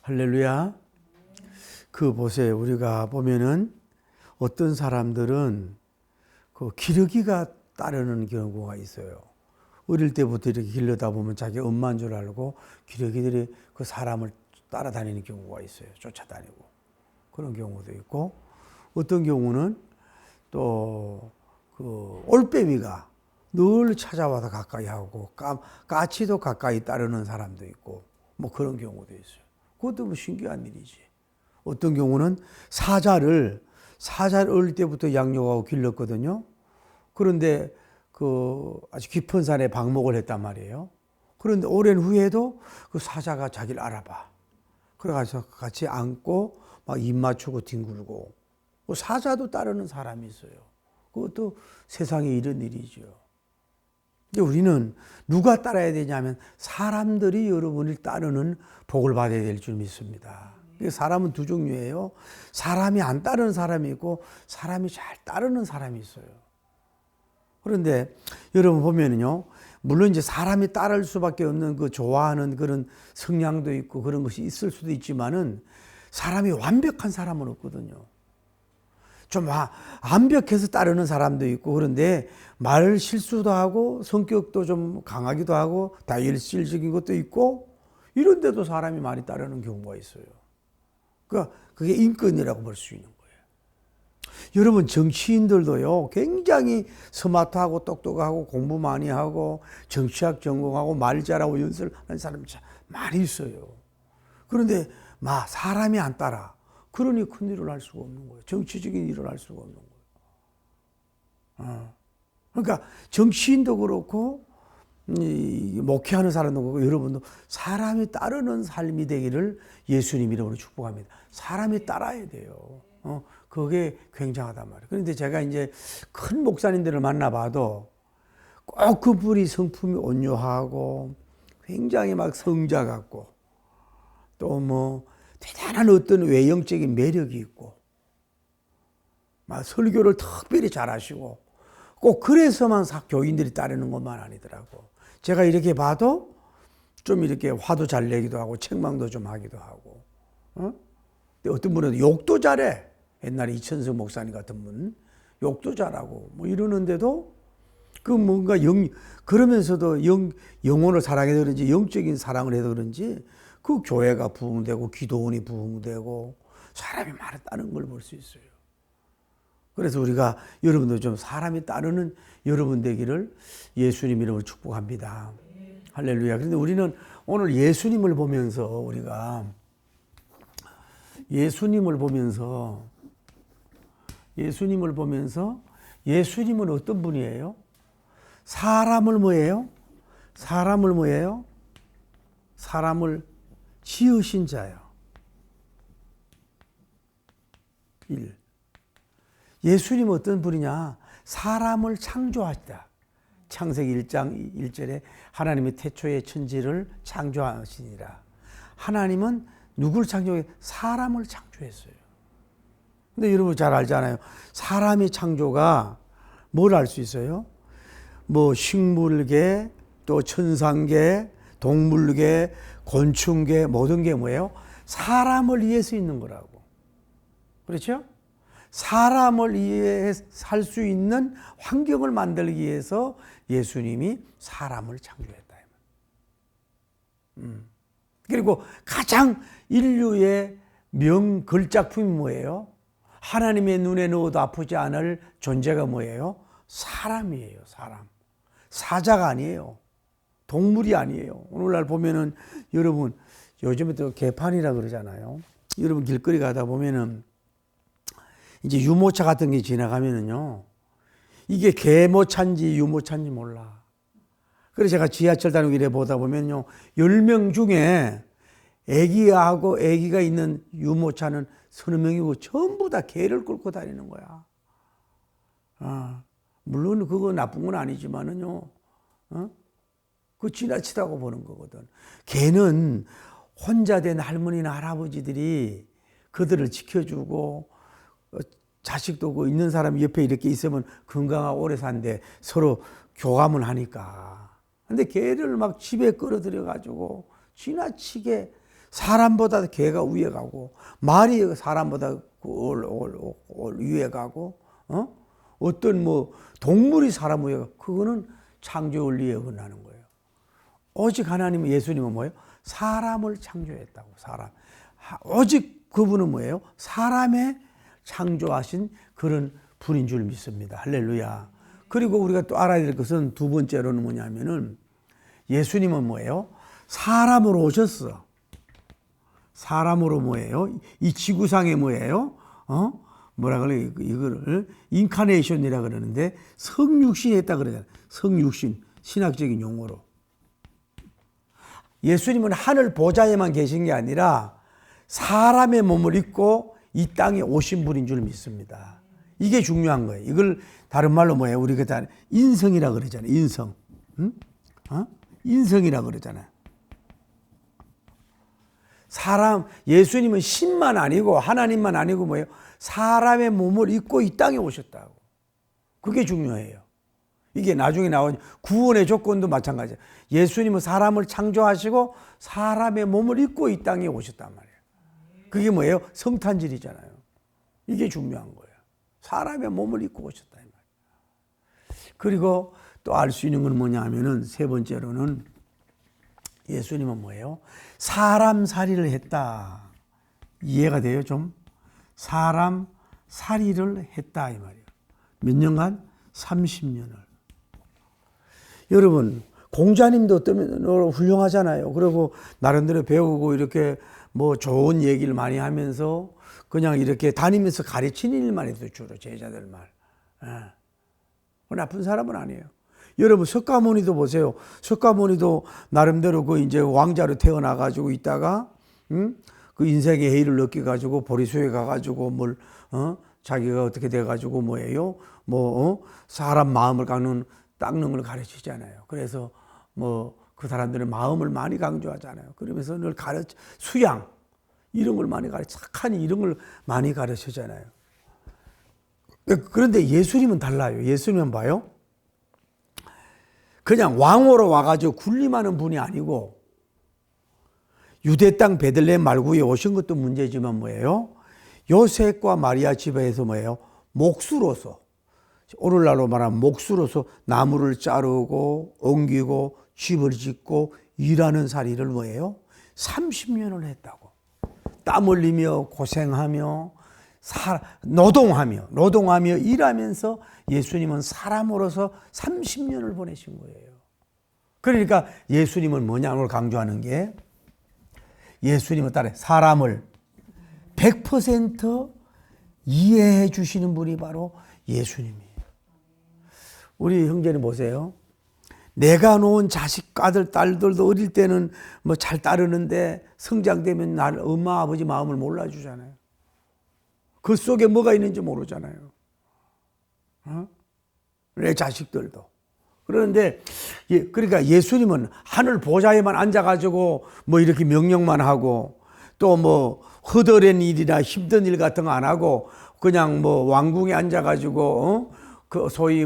할렐루야. 그 보세요. 우리가 보면은 어떤 사람들은 그 기러기가 따르는 경우가 있어요. 어릴 때부터 이렇게 길러다 보면 자기 엄마인 줄 알고 기러기들이 그 사람을 따라다니는 경우가 있어요. 쫓아다니고. 그런 경우도 있고, 어떤 경우는 또 그 올빼미가 늘 찾아와서 가까이 하고 까치도 가까이 따르는 사람도 있고, 뭐 그런 경우도 있어요. 그것도 뭐 신기한 일이지. 어떤 경우는 사자를 어릴 때부터 양육하고 길렀거든요. 그런데 그 아주 깊은 산에 방목을 했단 말이에요. 그런데 오랜 후에도 그 사자가 자기를 알아봐. 그래가지고 같이 안고 막 입 맞추고 뒹굴고. 사자도 따르는 사람이 있어요. 그것도 세상에 이런 일이죠. 근데 우리는 누가 따라야 되냐면 사람들이 여러분을 따르는 복을 받아야 될 줄 믿습니다. 사람은 두 종류예요. 사람이 안 따르는 사람이 있고 사람이 잘 따르는 사람이 있어요. 그런데 여러분 보면은요, 물론 이제 사람이 따를 수밖에 없는 그 좋아하는 그런 성향도 있고 그런 것이 있을 수도 있지만은 사람이 완벽한 사람은 없거든요. 좀 완벽해서 따르는 사람도 있고, 그런데 말 실수도 하고 성격도 좀 강하기도 하고 다혈질적인 것도 있고, 이런데도 사람이 많이 따르는 경우가 있어요. 그러니까 그게 인권이라고 볼 수 있는 거예요. 여러분, 정치인들도요, 굉장히 스마트하고 똑똑하고 공부 많이 하고 정치학 전공하고 말 잘하고 연설하는 사람이 많이 있어요. 그런데 사람이 안 따라. 그러니 큰 일을 할 수가 없는 거예요. 정치적인 일을 할 수가 없는 거예요. 그러니까 정치인도 그렇고 목회하는 사람도 그렇고 여러분도 사람이 따르는 삶이 되기를 예수님 이름으로 축복합니다. 사람이 따라야 돼요. 그게 굉장하단 말이에요. 그런데 제가 이제 큰 목사님들을 만나봐도 꼭 그분이 성품이 온유하고 굉장히 막 성자 같고 또 뭐 대단한 어떤 외형적인 매력이 있고 막 설교를 특별히 잘하시고 꼭 그래서만 교인들이 따르는 것만 아니더라고. 제가 이렇게 봐도 좀 이렇게 화도 잘 내기도 하고 책망도 좀 하기도 하고, 어떤 분은 욕도 잘해. 옛날에 이천석 목사님 같은 분 욕도 잘하고 뭐 이러는데도 그 뭔가 그러면서도 영혼을 사랑해서 그런지 영적인 사랑을 해서 그런지 그 교회가 부흥되고 기도원이 부흥되고 사람이 많았다는 걸 볼 수 있어요. 그래서 우리가 여러분들 좀 사람이 따르는 여러분 되기를 예수님 이름으로 축복합니다. 할렐루야. 그런데 우리는 오늘 예수님을 보면서 우리가 예수님은 어떤 분이에요? 사람을 뭐예요? 사람을 지으신 자요. 1. 예수님은 어떤 분이냐? 사람을 창조하시다. 창세기 1장 1절에 하나님이 태초에 천지를 창조하시니라. 하나님은 누구를 창조해? 사람을 창조했어요. 근데 여러분 잘 알잖아요. 사람의 창조가 뭘 알 수 있어요? 뭐 식물계, 또 천상계, 동물계, 곤충계, 모든 게 뭐예요? 사람을 위해서 있는 거라고. 그렇죠? 사람을 위해 살 수 있는 환경을 만들기 위해서 예수님이 사람을 창조했다. 그리고 가장 인류의 명걸작품이 뭐예요? 하나님의 눈에 넣어도 아프지 않을 존재가 뭐예요? 사람이에요. 사람. 사자가 아니에요. 동물이 아니에요. 오늘날 보면은 여러분 요즘에 또 개판이라 그러잖아요. 여러분 길거리 가다 보면은 이제 유모차 같은 게 지나가면은요, 이게 개모차인지 유모차인지 몰라. 그래서 제가 지하철 다니고 이래 보다 보면요, 10명 중에 애기하고 애기가 있는 유모차는 서너 명이고 전부 다 개를 끌고 다니는 거야. 물론 그거 나쁜 건 아니지만은요, 그거 지나치다고 보는 거거든. 개는 혼자 된 할머니나 할아버지들이 그들을 지켜주고 자식도 그 있는 사람이 옆에 이렇게 있으면 건강하고 오래 산대 서로 교감을 하니까. 근데 개를 막 집에 끌어들여 가지고 지나치게 사람보다 개가 위에 가고, 말이 사람보다 위에 가고, 어떤 뭐 동물이 사람 위에 가고, 그거는 창조 원리에 어긋나는 거예요. 오직 하나님은, 예수님은 뭐예요? 사람을 창조했다고. 사람. 오직 그분은 뭐예요? 사람의 창조하신 그런 분인 줄 믿습니다. 할렐루야. 그리고 우리가 또 알아야 될 것은 두 번째로는 뭐냐면은, 예수님은 뭐예요? 사람으로 오셨어. 사람으로 뭐예요? 이 지구상에 뭐예요? 뭐라 그래? 이거를 인카네이션이라 그러는데, 성육신이 했다 그러잖아요. 성육신. 신학적인 용어로. 예수님은 하늘 보좌에만 계신 게 아니라 사람의 몸을 입고 이 땅에 오신 분인 줄 믿습니다. 이게 중요한 거예요. 이걸 다른 말로 뭐예요? 우리가 다 인성이라 그러잖아요. 인성. 인성이라 그러잖아요. 사람, 예수님은 신만 아니고 하나님만 아니고 뭐예요? 사람의 몸을 입고 이 땅에 오셨다고. 그게 중요해요. 이게 나중에 나온 구원의 조건도 마찬가지예요. 예수님은 사람을 창조하시고 사람의 몸을 입고 이 땅에 오셨단 말이에요. 그게 뭐예요? 성탄절이잖아요. 이게 중요한 거예요. 사람의 몸을 입고 오셨다 이 말이에요. 그리고 또 알 수 있는 건 뭐냐 하면은, 세 번째로는 예수님은 뭐예요? 사람 살이를 했다. 이해가 돼요, 좀? 사람 살이를 했다 이 말이에요. 몇 년간? 30년을. 여러분, 공자님도 어떤 훌륭하잖아요. 그리고 나름대로 배우고 이렇게 뭐 좋은 얘기를 많이 하면서 그냥 이렇게 다니면서 가르치는 일만 해도 주로 제자들 말. 나쁜 사람은 아니에요. 여러분, 석가모니도 보세요. 석가모니도 나름대로 그 이제 왕자로 태어나가지고 있다가, 그 인생의 해이를 느껴가지고 보리수에 가가지고 자기가 어떻게 돼가지고 뭐예요? 사람 마음을 닦는 걸 가르치잖아요. 그래서 그 사람들의 마음을 많이 강조하잖아요. 그러면서 늘 수양, 이런 걸 많이 착한 이런 걸 많이 가르치잖아요. 그런데 예수님은 달라요. 예수님은 봐요. 그냥 왕으로 와가지고 군림하는 분이 아니고, 유대 땅 베들레헴 말구에 오신 것도 문제지만 뭐예요? 요셉과 마리아 집에서 뭐예요? 목수로서, 오늘날로 말하면 목수로서 나무를 자르고 옮기고 집을 짓고 일하는 살이를 뭐예요? 30년을 했다고. 땀 흘리며 고생하며 노동하며 일하면서 예수님은 사람으로서 30년을 보내신 거예요. 그러니까 예수님은 뭐냐 오늘 강조하는 게, 예수님은 따라 사람을 100% 이해해 주시는 분이 바로 예수님이에요. 우리 형제님 보세요. 내가 놓은 자식, 아들, 딸들도 어릴 때는 뭐 잘 따르는데 성장되면 날 엄마, 아버지 마음을 몰라주잖아요. 그 속에 뭐가 있는지 모르잖아요. 내 자식들도. 그런데, 그러니까 예수님은 하늘 보좌에만 앉아가지고 뭐 이렇게 명령만 하고, 또 뭐 허드렛 일이나 힘든 일 같은 거 안 하고, 그냥 뭐 왕궁에 앉아가지고, 그 소위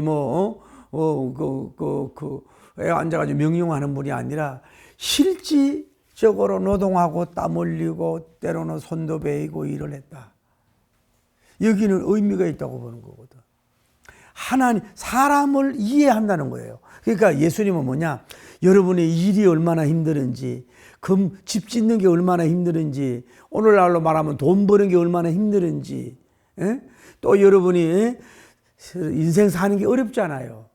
앉아가지고 명령하는 분이 아니라 실질적으로 노동하고 땀 흘리고 때로는 손도 베이고 일을 했다. 여기는 의미가 있다고 보는 거거든. 하나님, 사람을 이해한다는 거예요. 그러니까 예수님은 뭐냐? 여러분의 일이 얼마나 힘들은지, 집 짓는 게 얼마나 힘들은지, 오늘날로 말하면 돈 버는 게 얼마나 힘들은지, 또 여러분이 인생 사는 게 어렵잖아요.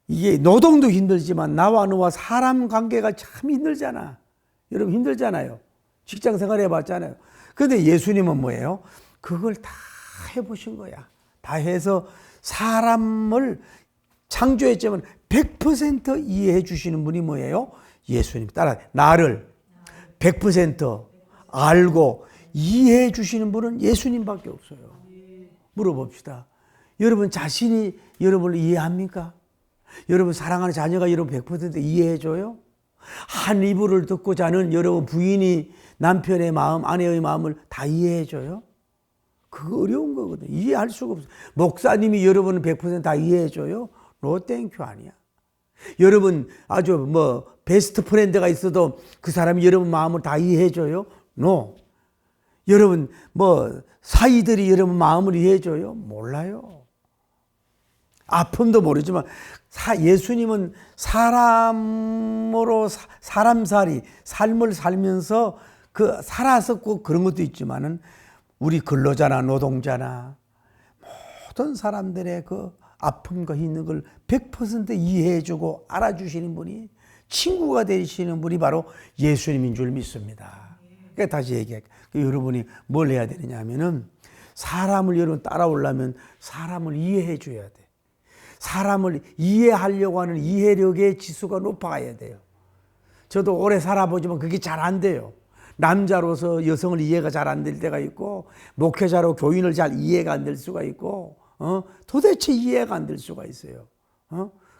이게 노동도 힘들지만 나와 너와 사람 관계가 참 힘들잖아. 여러분 힘들잖아요. 직장 생활 해봤잖아요. 그런데 예수님은 뭐예요? 그걸 다 해보신 거야. 다 해서 사람을 창조했지만 100% 이해해 주시는 분이 뭐예요? 예수님. 따라 나를 100% 알고 이해해 주시는 분은 예수님밖에 없어요. 물어봅시다. 여러분 자신이 여러분을 이해합니까? 여러분 사랑하는 자녀가 여러분 100% 이해해줘요? 한 이불을 듣고 자는 여러분 부인이 남편의 마음, 아내의 마음을 다 이해해줘요? 그거 어려운 거거든요. 이해할 수가 없어요. 목사님이 여러분을 100% 다 이해해줘요? 노 땡큐 아니야. 여러분 아주 베스트 프렌드가 있어도 그 사람이 여러분 마음을 다 이해해줘요? No. 여러분 사이들이 여러분 마음을 이해해줘요? 몰라요. 아픔도 모르지만 예수님은 사람으로 삶을 살면서 살아서 꼭 그런 것도 있지만은 우리 근로자나 노동자나 모든 사람들의 그 아픔과 힘든 걸 100% 이해해주고 알아주시는 분이, 친구가 되시는 분이 바로 예수님인 줄 믿습니다. 그러니까 다시 얘기할게요. 여러분이 뭘 해야 되느냐 하면은 사람을 여러분 따라오려면 사람을 이해해 줘야 돼. 사람을 이해하려고 하는 이해력의 지수가 높아야 돼요. 저도 오래 살아보지만 그게 잘 안 돼요. 남자로서 여성을 이해가 잘 안 될 때가 있고, 목회자로 교인을 잘 이해가 안 될 수가 있고, 도대체 이해가 안 될 수가 있어요.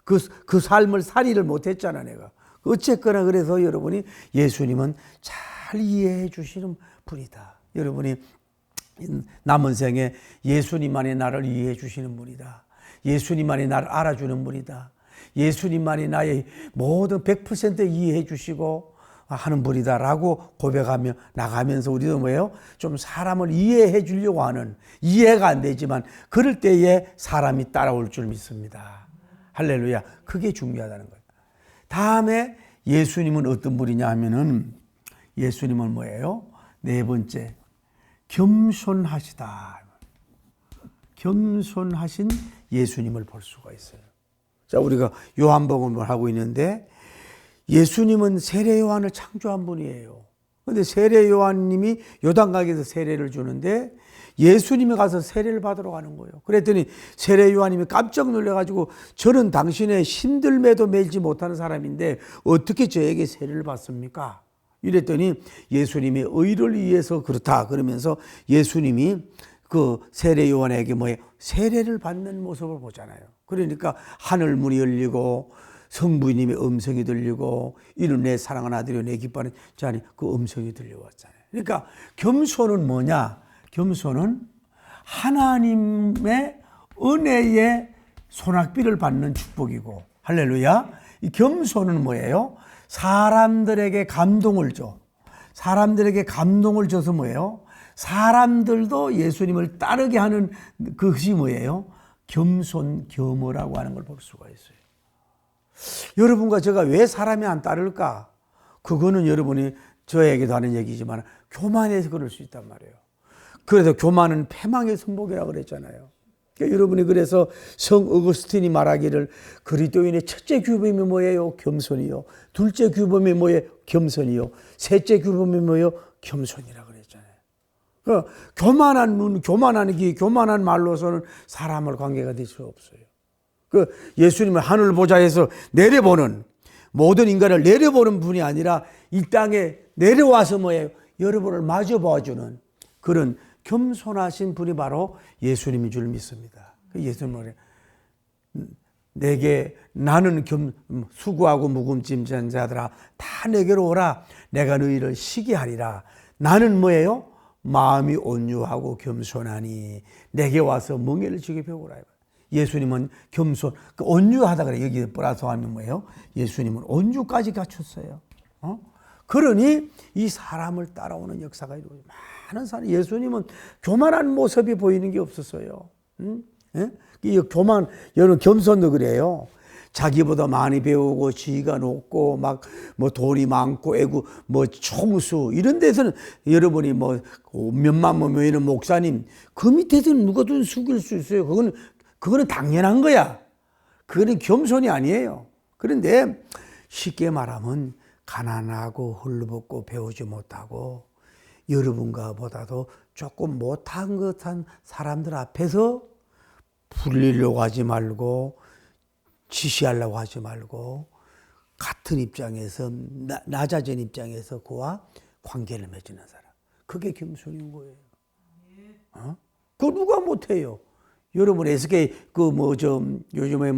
그 삶을 살이를 못했잖아 내가. 어쨌거나 그래서 여러분이 예수님은 잘 이해해 주시는 분이다. 여러분이 남은 생에 예수님만이 나를 이해해 주시는 분이다. 예수님만이 나를 알아주는 분이다. 예수님만이 나의 모든 100% 이해해 주시고 하는 분이다라고 고백하며 나가면서 우리도 좀 사람을 이해해 주려고 하는, 이해가 안 되지만 그럴 때에 사람이 따라올 줄 믿습니다. 할렐루야. 그게 중요하다는 거예요. 다음에 예수님은 어떤 분이냐 하면은, 예수님은 네 번째, 겸손하시다. 겸손하신 예수님을 볼 수가 있어요. 자, 우리가 요한복음을 하고 있는데 예수님은 세례 요한을 창조한 분이에요. 그런데 세례 요한님이 요단강에서 세례를 주는데 예수님이 가서 세례를 받으러 가는 거예요. 그랬더니 세례 요한님이 깜짝 놀라가지고, 저는 당신의 힘들매도 매지 못하는 사람인데 어떻게 저에게 세례를 받습니까? 이랬더니 예수님이 의를 위해서 그렇다 그러면서 예수님이 그 세례 요한에게 세례를 받는 모습을 보잖아요. 그러니까 하늘 문이 열리고 성부님의 음성이 들리고, 이는 내 사랑하는 아들이요 내 기뻐하는 자니, 그 음성이 들려왔잖아요. 그러니까 겸손은 뭐냐? 겸손은 하나님의 은혜의 소낙비를 받는 축복이고, 할렐루야. 이 겸손은 뭐예요? 사람들에게 감동을 줘. 사람들에게 감동을 줘서 사람들도 예수님을 따르게 하는 그것이 겸손, 겸허라고 하는 걸 볼 수가 있어요. 여러분과 제가 왜 사람이 안 따를까? 그거는 여러분이 저에게도 하는 얘기지만 교만해서 그럴 수 있단 말이에요. 그래서 교만은 패망의 선복이라고 그랬잖아요. 그러니까 여러분이 그래서 성 어거스틴이 말하기를 그리스도인의 첫째 규범이 뭐예요? 겸손이요. 둘째 규범이 뭐예요? 겸손이요. 셋째 규범이 뭐예요? 겸손이라고 그랬잖아요. 그러니까 교만한 말로서는 사람을 관계가 될 수 없어요. 예수님은 하늘 보좌에서 내려보는, 모든 인간을 내려보는 분이 아니라 이 땅에 내려와서 여러분을 마주 봐주는 그런 겸손하신 분이 바로 예수님인 줄 믿습니다. 예수님은 나는 수고하고 무거운 자들아 다 내게로 오라. 내가 너희를 쉬게 하리라. 나는 마음이 온유하고 겸손하니 내게 와서 멍에를 지게 배우라. 예수님은 겸손, 온유하다 그래. 여기 플러스 하면 예수님은 온유까지 갖췄어요. 그러니 이 사람을 따라오는 역사가 이루어져요. 많은 사람, 예수님은 교만한 모습이 보이는 게 없었어요. 이 여러분 겸손도 그래요. 자기보다 많이 배우고 지위가 높고 돈이 많고 애구 총수 이런 데서는 여러분이 몇만 모이는 목사님 그 밑에서는 누구든 숙일 수 있어요. 그거는 당연한 거야. 그거는 겸손이 아니에요. 그런데 쉽게 말하면 가난하고 헐벗고 배우지 못하고 여러분과 보다도 조금 못한 것한 사람들 앞에서 불리려고 하지 말고 지시하려고 하지 말고 같은 입장에서 낮아진 입장에서 그와 관계를 맺는 사람. 그게 겸손인 거예요. 그거 누가 못해요. 여러분 SK 요즘에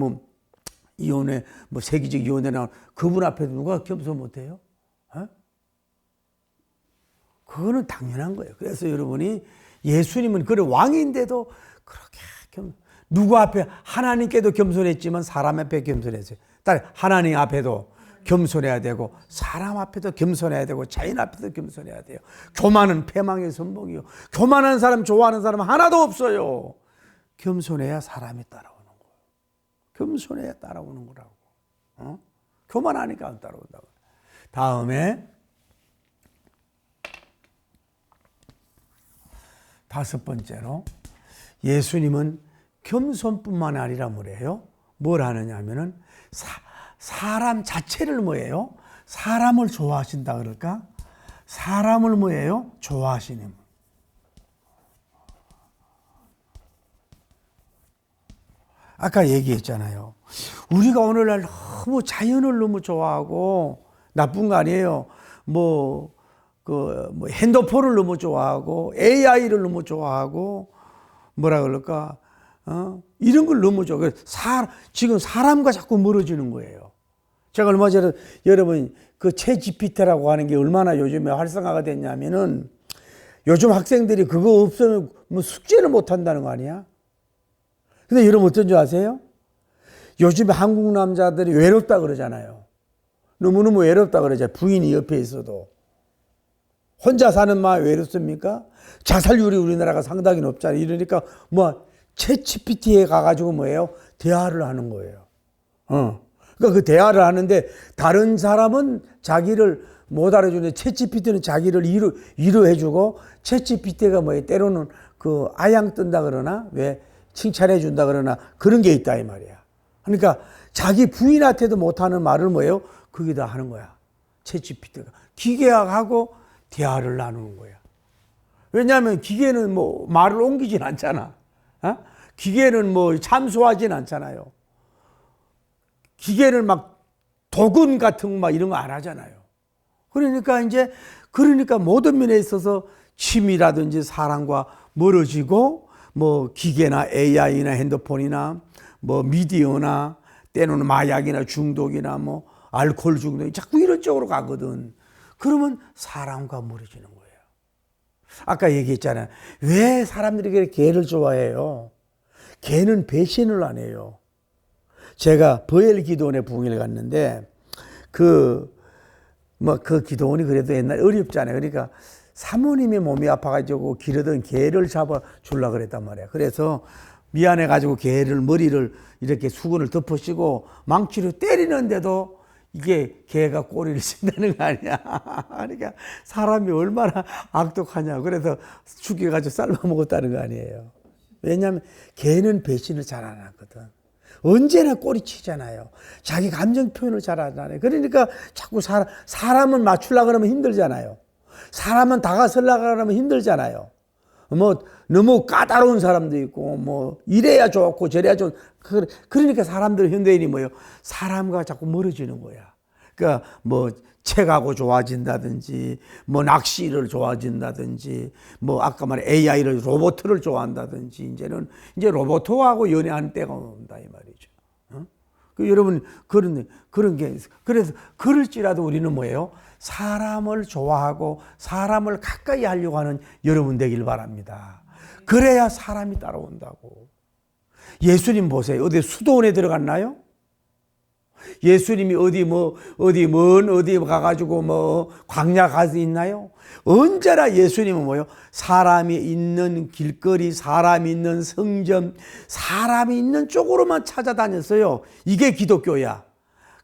이혼회 세계적 이혼회 나온 그분 앞에서 누가 겸손 못해요? 그거는 당연한 거예요. 그래서 여러분이 예수님은 그런 왕인데도 그렇게 누구 앞에 하나님께도 겸손했지만 사람 앞에 겸손했어요. 하나님 앞에도 겸손해야 되고 사람 앞에도 겸손해야 되고 자인 앞에도 겸손해야 돼요. 교만은 패망의 선봉이요. 교만한 사람 좋아하는 사람 하나도 없어요. 겸손해야 사람이 따라오는 거예요. 겸손해야 따라오는 거라고. 교만하니까 안 따라온다고. 다음에 5번째로 예수님은 겸손뿐만 아니라 뭐래요? 뭘 하느냐 하면은 사람 자체를 뭐예요? 사람을 좋아하신다 그럴까? 사람을 뭐예요? 좋아하시는. 아까 얘기했잖아요. 우리가 오늘날 너무 자연을 너무 좋아하고 나쁜 거 아니에요. 뭐 핸드폰을 너무 좋아하고 AI를 너무 좋아하고 뭐라 그럴까? 이런 걸 너무 좋아해요. 지금 사람과 자꾸 멀어지는 거예요. 제가 얼마 전에 여러분 그 챗GPT라고 하는 게 얼마나 요즘에 활성화가 됐냐면은 요즘 학생들이 그거 없으면 뭐 숙제를 못 한다는 거 아니야? 근데 여러분 어떤 줄 아세요? 요즘에 한국 남자들이 외롭다 그러잖아요. 너무너무 외롭다 그러잖아요. 부인이 옆에 있어도. 혼자 사는 마음이 외롭습니까? 자살률이 우리나라가 상당히 높잖아요. 이러니까 챗GPT에 가가지고 뭐예요? 대화를 하는 거예요. 그러니까 그 대화를 하는데 다른 사람은 자기를 못 알아주는데 챗GPT는 자기를 위로해주고 챗GPT가 뭐예요? 때로는 그 아양 뜬다 그러나 왜 칭찬해준다 그러나 그런 게 있다 이 말이야. 그러니까 자기 부인한테도 못하는 말을 뭐예요? 거기다 하는 거야. 챗GPT가. 기계하고 대화를 나누는 거야. 왜냐하면 기계는 뭐 말을 옮기진 않잖아. 기계는 뭐 참소하진 않잖아요. 기계는 막 도군 같은 막 이런 거 안 하잖아요. 그러니까 모든 면에 있어서 취미라든지 사람과 멀어지고 뭐 기계나 AI나 핸드폰이나 뭐 미디어나 때로는 마약이나 중독이나 뭐 알코올 중독이 자꾸 이런 쪽으로 가거든. 그러면 사람과 멀어지는 거예요. 아까 얘기했잖아요. 왜 사람들이 개를 좋아해요? 개는 배신을 안 해요. 제가 버엘 기도원에 부흥회를 갔는데 그 기도원이 그래도 옛날에 어렵잖아요. 그러니까 사모님의 몸이 아파가지고 기르던 개를 잡아 주려고 그랬단 말이야. 그래서 미안해가지고 개를 머리를 이렇게 수건을 덮으시고 망치로 때리는데도 이게 개가 꼬리를 쓴다는 거 아니야. 그러니까 사람이 얼마나 악독하냐. 그래서 죽여가지고 삶아 먹었다는 거 아니에요. 왜냐하면 개는 배신을 잘 안 하거든. 언제나 꼬리치잖아요. 자기 감정 표현을 잘 하잖아요. 그러니까 자꾸 사람은 맞추려고 그러면 힘들잖아요. 사람은 다가서려고 그러면 힘들잖아요. 너무 까다로운 사람도 있고, 이래야 좋고, 저래야 좋고. 그러니까 사람들, 현대인이 뭐예요? 사람과 자꾸 멀어지는 거야. 그러니까 책하고 좋아진다든지, 낚시를 좋아진다든지, 아까 말한 AI를, 로봇을 좋아한다든지, 이제 로봇하고 연애하는 때가 온다, 이 말이죠. 여러분, 그런 게, 그래서, 그럴지라도 우리는 뭐예요? 사람을 좋아하고 사람을 가까이 하려고 하는 여러분 되길 바랍니다. 그래야 사람이 따라온다고. 예수님 보세요. 어디 수도원에 들어갔나요? 예수님이 어디 가가지고 광야 가서 있나요? 언제나 예수님은 뭐요? 사람이 있는 길거리, 사람이 있는 성전, 사람이 있는 쪽으로만 찾아다녔어요. 이게 기독교야.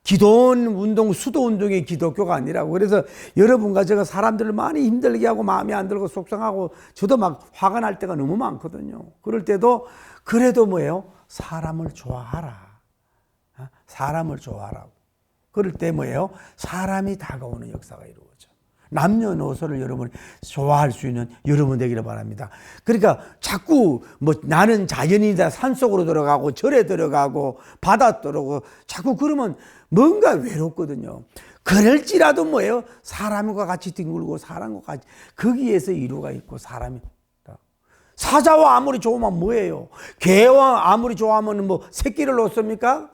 기도원 운동, 수도 운동이 기독교가 아니라고. 그래서 여러분과 제가 사람들을 많이 힘들게 하고 마음에 안 들고 속상하고 저도 막 화가 날 때가 너무 많거든요. 그럴 때도 그래도 뭐예요? 사람을 좋아하라. 사람을 좋아하라고. 그럴 때 뭐예요? 사람이 다가오는 역사가 이루어져. 남녀노소를 여러분이 좋아할 수 있는 여러분 되기를 바랍니다. 그러니까 자꾸 나는 자연이다 산속으로 들어가고 절에 들어가고 바다 들어가고 자꾸 그러면 뭔가 외롭거든요. 그럴지라도 뭐예요? 사람과 같이 뒹굴고 사람과 같이 거기에서 이루가 있고 사람이 사자와 아무리 좋으면 뭐예요? 개와 아무리 좋아하면 새끼를 놓습니까?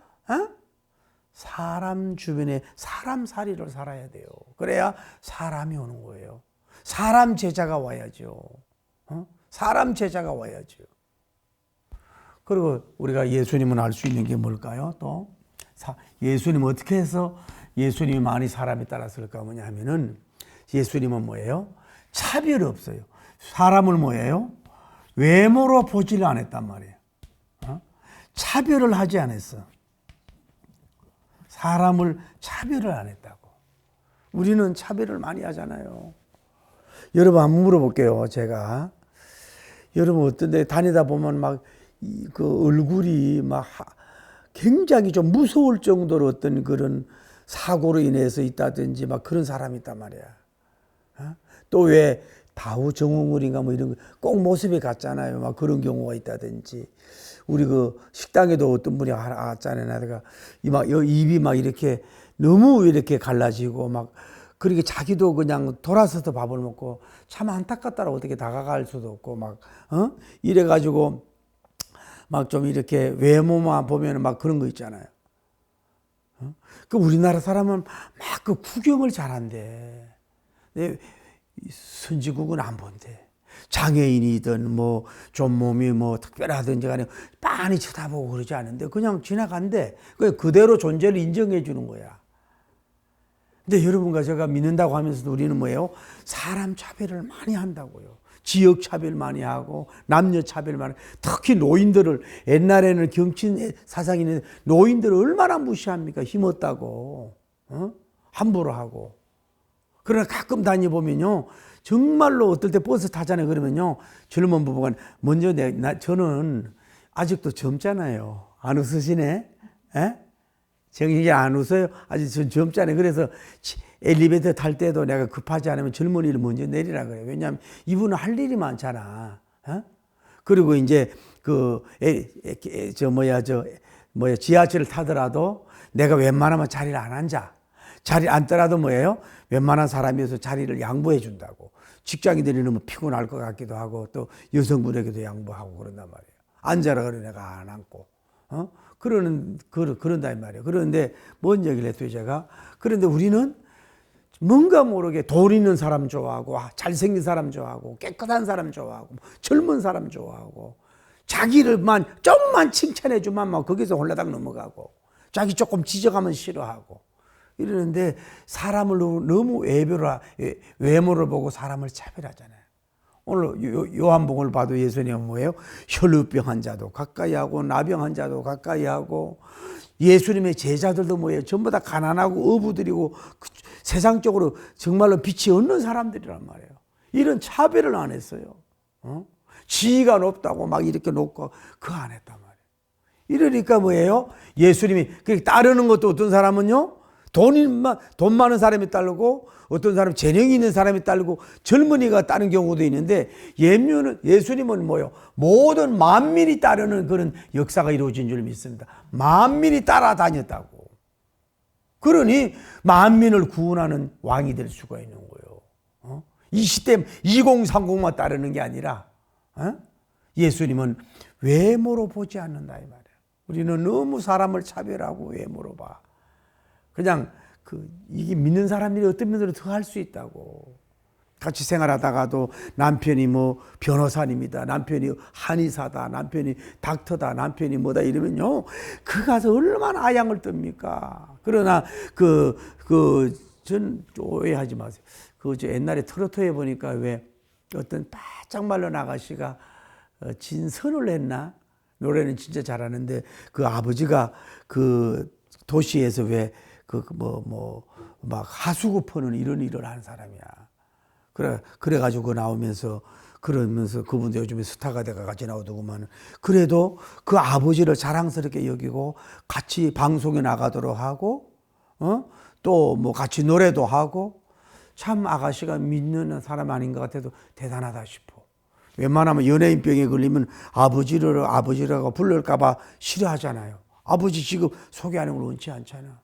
사람 주변에 사람살이를 살아야 돼요. 그래야 사람이 오는 거예요. 사람 제자가 와야죠. 사람 제자가 와야죠. 그리고 우리가 예수님은 알 수 있는 게 뭘까요? 또 예수님 어떻게 해서 예수님이 많이 사람이 따랐을까 뭐냐 하면은 예수님은 뭐예요? 차별이 없어요. 사람을 뭐예요? 외모로 보지를 않았단 말이에요. 차별을 하지 않았어. 사람을 차별을 안 했다고. 우리는 차별을 많이 하잖아요. 여러분 한번 물어볼게요. 제가 여러분 어떤데 다니다 보면 막 그 얼굴이 막 굉장히 좀 무서울 정도로 어떤 그런 사고로 인해서 있다든지 막 그런 사람이 있단 말이야. 또 왜 다우 정웅울인가 뭐 이런 꼭 모습이 같잖아요. 막 그런 경우가 있다든지. 우리 그 식당에도 어떤 분이 왔잖아요. 내가 막 입이 막 이렇게 너무 이렇게 갈라지고 막 그렇게 자기도 그냥 돌아서서 밥을 먹고 참 안타깝다라고 어떻게 다가갈 수도 없고 막 이래가지고 막 좀 이렇게 외모만 보면 막 그런 거 있잖아요. 그 우리나라 사람은 막 그 구경을 잘한대. 선진국은 안 본대. 장애인이든 뭐 좀 몸이 뭐 특별하든지 간에 빤히 쳐다보고 그러지 않은데 그냥 지나간대. 그대로 존재를 인정해 주는 거야. 근데 여러분과 제가 믿는다고 하면서도 우리는 뭐예요? 사람 차별을 많이 한다고요. 지역 차별 많이 하고 남녀 차별 많이. 특히 노인들을 옛날에는 경친 사상이 있는데 노인들을 얼마나 무시합니까? 힘없다고 함부로 하고. 그러나 가끔 다녀보면요 정말로 어떨 때 버스 타잖아요. 그러면요 젊은 부부가 먼저 저는 아직도 젊잖아요. 안 웃으시네? 에? 정신이 안 웃어요. 아직 젊잖아요. 그래서 엘리베이터 탈 때도 내가 급하지 않으면 젊은이를 먼저 내리라 그래요. 왜냐하면 이분은 할 일이 많잖아. 그리고 이제 지하철을 타더라도 내가 웬만하면 자리를 안 앉아. 자리 앉더라도 뭐예요? 웬만한 사람이어서 자리를 양보해 준다고. 직장인들이 너무 피곤할 것 같기도 하고 또 여성분에게도 양보하고 그런단 말이에요. 앉아라 그래 내가 안 앉고. 그런다 이 말이에요. 그런데 뭔 얘기를 했어요 제가? 그런데 우리는 뭔가 모르게 돈 있는 사람 좋아하고 잘생긴 사람 좋아하고 깨끗한 사람 좋아하고 젊은 사람 좋아하고 자기를만 좀만 칭찬해 주면 막 거기서 홀라당 넘어가고 자기 조금 지적하면 싫어하고 이러는데 사람을 너무 외모를 보고 사람을 차별하잖아요. 오늘 요한복음을 봐도 예수님은 뭐예요? 혈루병 환자도 가까이 하고 나병 환자도 가까이 하고 예수님의 제자들도 뭐예요? 전부 다 가난하고 어부들이고 세상적으로 정말로 빛이 없는 사람들이란 말이에요. 이런 차별을 안 했어요. 지위가 높다고 막 이렇게 놓고 그거 안 했단 말이에요. 이러니까 뭐예요? 예수님이 따르는 것도 어떤 사람은요? 돈 많은 사람이 따르고 어떤 사람은 재능이 있는 사람이 따르고 젊은이가 따르는 경우도 있는데 예수님은 뭐요? 모든 만민이 따르는 그런 역사가 이루어진 줄 믿습니다. 만민이 따라다녔다고. 그러니 만민을 구원하는 왕이 될 수가 있는 거예요. 이 시대 2030만 따르는 게 아니라 예수님은 외모로 보지 않는다 이 말이에요. 우리는 너무 사람을 차별하고 외모로 봐. 그냥 이게 믿는 사람들이 어떤 면으로 더 할 수 있다고. 같이 생활하다가도 남편이 뭐 변호사님이다, 남편이 한의사다, 남편이 닥터다, 남편이 뭐다 이러면요, 그 가서 얼마나 아양을 뜹니까? 그러나 전 오해하지 마세요. 저 옛날에 트로트에 보니까 왜 어떤 바짝 말른 아가씨가 진선을 했나? 노래는 진짜 잘하는데 그 아버지가 그 도시에서 왜 막 하수구 퍼는 이런 일을 하는 사람이야. 그래가지고 나오면서 그러면서 그분도 요즘에 스타가 돼가 같이 나오더구만. 그래도 그 아버지를 자랑스럽게 여기고 같이 방송에 나가도록 하고, 또 뭐 같이 노래도 하고, 참 아가씨가 믿는 사람 아닌 것 같아도 대단하다 싶어. 웬만하면 연예인병에 걸리면 아버지라고 부를까봐 싫어하잖아요. 아버지 직업 소개하는 걸 원치 않잖아.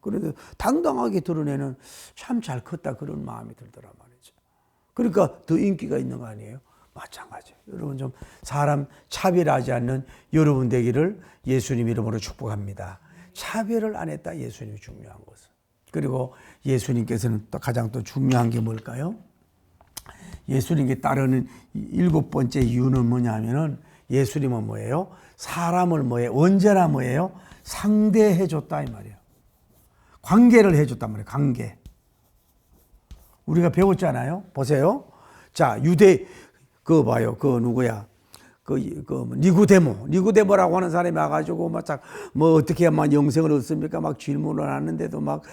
그런데 당당하게 드러내는 참 잘 컸다 그런 마음이 들더란 말이죠. 그러니까 더 인기가 있는 거 아니에요? 마찬가지예요. 여러분 좀 사람 차별하지 않는 여러분 되기를 예수님 이름으로 축복합니다. 차별을 안 했다 예수님이 중요한 것은. 그리고 예수님께서는 또 가장 또 중요한 게 뭘까요? 예수님께 따르는 7번째 이유는 뭐냐면은 예수님은 뭐예요? 사람을 언제나 뭐예요? 상대해줬다 이 말이야. 관계를 해줬단 말이야. 관계. 우리가 배웠잖아요. 보세요. 자, 유대 그거 봐요. 그 누구야? 니고데모라고 하는 사람이 와가지고 뭐 어떻게 하면 영생을 얻습니까? 막 질문을 하는데도 막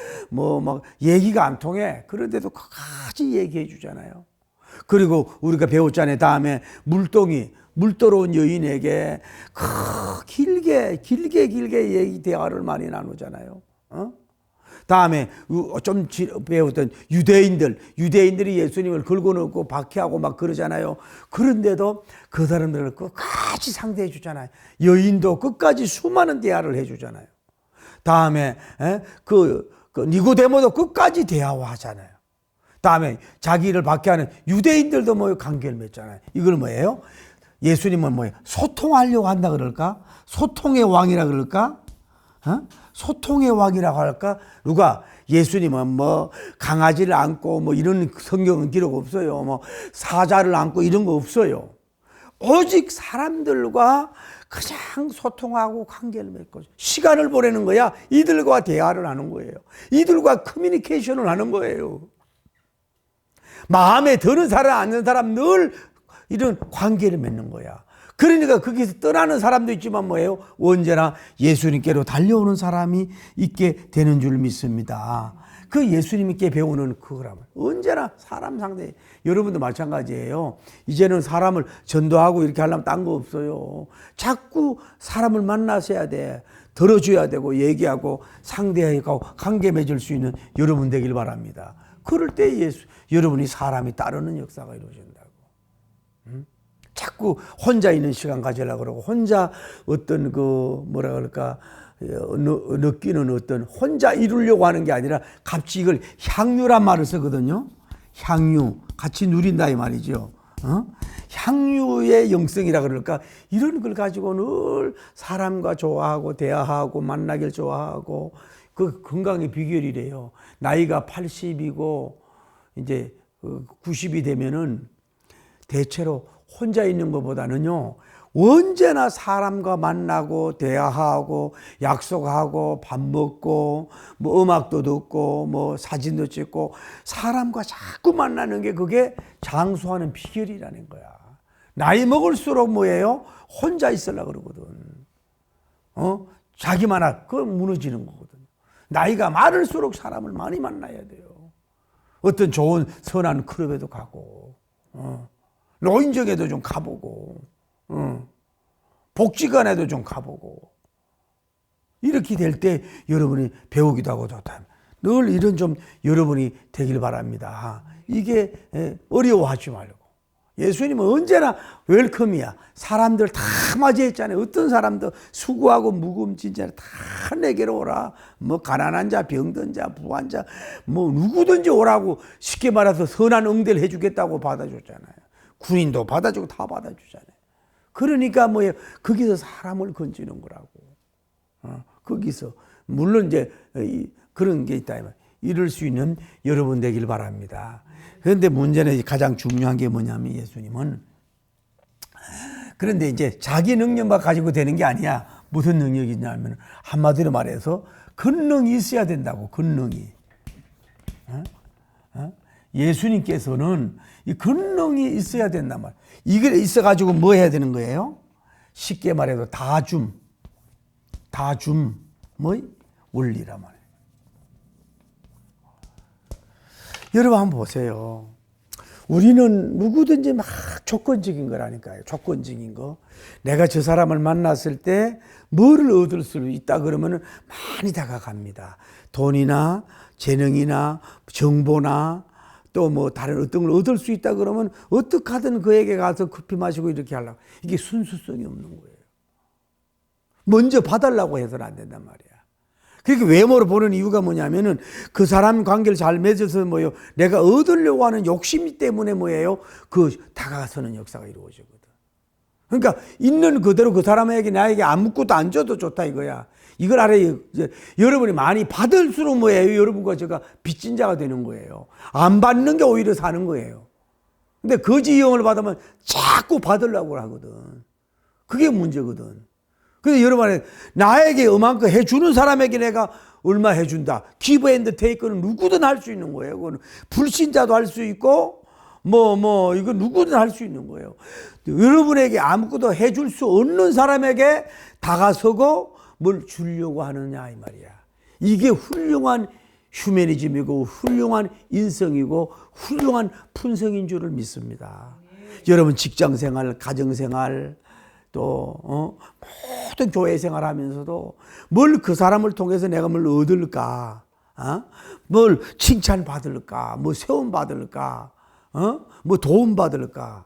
얘기가 안 통해. 그런데도 끝까지 얘기해 주잖아요. 그리고 우리가 배웠잖아요. 다음에 물더러운 여인에게 길게 대화를 많이 나누잖아요. 다음에 좀 배웠던 유대인들이 예수님을 걸고놓고 박해하고 막 그러잖아요. 그런데도 그 사람들을 끝까지 상대해 주잖아요. 여인도 끝까지 수많은 대화를 해 주잖아요. 다음에 그 니고데모도 끝까지 대화하잖아요. 다음에 자기를 박해하는 유대인들도 뭐 관계를 맺잖아요. 이걸 뭐예요? 예수님은 뭐예요? 소통하려고 한다 그럴까? 소통의 왕이라 그럴까? 소통의 왕이라고 할까? 누가? 예수님은 뭐 강아지를 안고 뭐 이런 성경은 기록 없어요. 뭐 사자를 안고 이런 거 없어요. 오직 사람들과 그냥 소통하고 관계를 맺고 시간을 보내는 거야. 이들과 대화를 하는 거예요. 이들과 커뮤니케이션을 하는 거예요. 마음에 드는 사람, 안 드는 사람 늘 이런 관계를 맺는 거야. 그러니까 거기서 떠나는 사람도 있지만 뭐예요? 언제나 예수님께로 달려오는 사람이 있게 되는 줄 믿습니다. 그 예수님께 배우는 그거라면 언제나 사람 상대. 여러분도 마찬가지예요. 이제는 사람을 전도하고 이렇게 하려면 딴 거 없어요. 자꾸 사람을 만나셔야 돼. 들어줘야 되고 얘기하고 상대하고 관계 맺을 수 있는 여러분 되길 바랍니다. 그럴 때 여러분이 사람이 따르는 역사가 이루어진다고. 자꾸 혼자 있는 시간 가지려고 그러고 혼자 어떤 뭐라 그럴까 느끼는 어떤 혼자 이루려고 하는 게 아니라 같이 이걸 향유란 말을 쓰거든요. 향유 같이 누린다 이 말이죠. 향유의 영성이라 그럴까 이런 걸 가지고 늘 사람과 좋아하고 대화하고 만나길 좋아하고 그 건강의 비결이래요. 나이가 80이고 이제 90이 되면은 대체로 혼자 있는 것보다는요, 언제나 사람과 만나고 대화하고 약속하고 밥 먹고 뭐 음악도 듣고 뭐 사진도 찍고 사람과 자꾸 만나는 게 그게 장수하는 비결이라는 거야. 나이 먹을수록 뭐예요? 혼자 있으려고 그러거든. 자기만 그건 무너지는 거거든. 나이가 많을수록 사람을 많이 만나야 돼요. 어떤 좋은 선한 클럽에도 가고 노인정에도 좀 가보고 복지관에도 좀 가보고 이렇게 될 때 여러분이 배우기도 하고 좋다. 늘 이런 좀 여러분이 되길 바랍니다. 이게 어려워하지 말고 예수님은 언제나 웰컴이야. 사람들 다 맞이했잖아요. 어떤 사람도 수고하고 무거움진 자를 다 내게로 오라. 뭐 가난한 자, 병든 자, 부한 자, 뭐 누구든지 오라고 쉽게 말해서 선한 응대를 해주겠다고 받아줬잖아요. 군인도 받아주고 다 받아주잖아요. 그러니까 뭐예요? 거기서 사람을 건지는 거라고. 거기서 물론 이제 그런 게 있다. 이럴 수 있는 여러분 되길 바랍니다. 그런데 문제는 가장 중요한 게 뭐냐면 예수님은 그런데 이제 자기 능력만 가지고 되는 게 아니야. 무슨 능력이냐면 한마디로 말해서 권능이 있어야 된다고. 권능이. 예수님께서는 이 권능이 있어야 된단 말이에요. 이게 있어가지고 뭐 해야 되는 거예요? 쉽게 말해도 다줌 원리란 말이에요. 여러분 한번 보세요. 우리는 누구든지 막 조건적인 거라니까요. 조건적인 거. 내가 저 사람을 만났을 때 뭐를 얻을 수 있다 그러면 많이 다가갑니다. 돈이나 재능이나 정보나 또 뭐 다른 어떤 걸 얻을 수 있다 그러면 어떻게 하든 그에게 가서 커피 마시고 이렇게 하려고. 이게 순수성이 없는 거예요. 먼저 봐달라고 해서는 안 된단 말이야. 그렇게 외모로 보는 이유가 뭐냐면은 그 사람 관계를 잘 맺어서 뭐예요? 내가 얻으려고 하는 욕심 때문에 뭐예요? 그 다가서는 역사가 이루어지거든. 그러니까 있는 그대로 그 사람에게 나에게 아무것도 안 줘도 좋다 이거야. 이걸 알아요. 여러분이 많이 받을수록 뭐예요? 여러분과 제가 빚진 자가 되는 거예요. 안 받는 게 오히려 사는 거예요. 근데 거지 이용을 받으면 자꾸 받으려고 하거든. 그게 문제거든. 근데 여러분, 나에게 이만큼 해주는 사람에게 내가 얼마 해준다. 기브 앤드 테이크는 누구든 할 수 있는 거예요. 그거는 불신자도 할 수 있고, 이거 누구든 할 수 있는 거예요. 여러분에게 아무것도 해줄 수 없는 사람에게 다가서고 뭘 주려고 하느냐, 이 말이야. 이게 훌륭한 휴머니즘이고, 훌륭한 인성이고, 훌륭한 품성인 줄을 믿습니다. 여러분, 직장 생활, 가정 생활, 또 모든 교회 생활하면서도 뭘 그 사람을 통해서 내가 뭘 얻을까, 뭘 칭찬 받을까, 뭐 세움 받을까, 뭐 도움 받을까.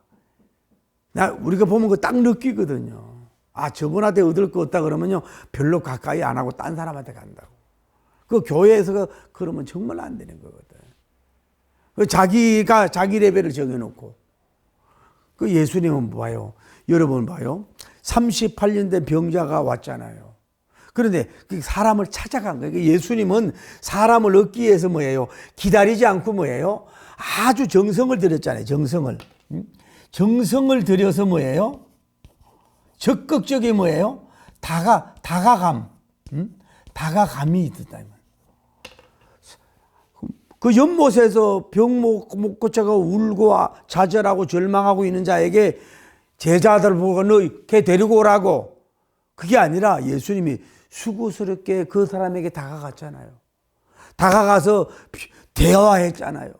우리가 보면 그 딱 느끼거든요. 아, 저분한테 얻을 거 없다 그러면요, 별로 가까이 안 하고 딴 사람한테 간다고. 그 교회에서 그러면 정말 안 되는 거거든. 자기가 자기 레벨을 정해놓고. 그 예수님은 봐요. 여러분 봐요. 38년 된 병자가 왔잖아요. 그런데 사람을 찾아간 거예요. 예수님은 사람을 얻기 위해서 뭐예요? 기다리지 않고 뭐예요? 아주 정성을 들였잖아요. 정성을 들여서 뭐예요? 적극적인 뭐예요? 다가감이 있었다. 그 연못에서 병 못 고쳐가 울고 좌절하고 절망하고 있는 자에게 제자들 보고 너 걔 데리고 오라고. 그게 아니라 예수님이 수고스럽게 그 사람에게 다가갔잖아요. 다가가서 대화했잖아요.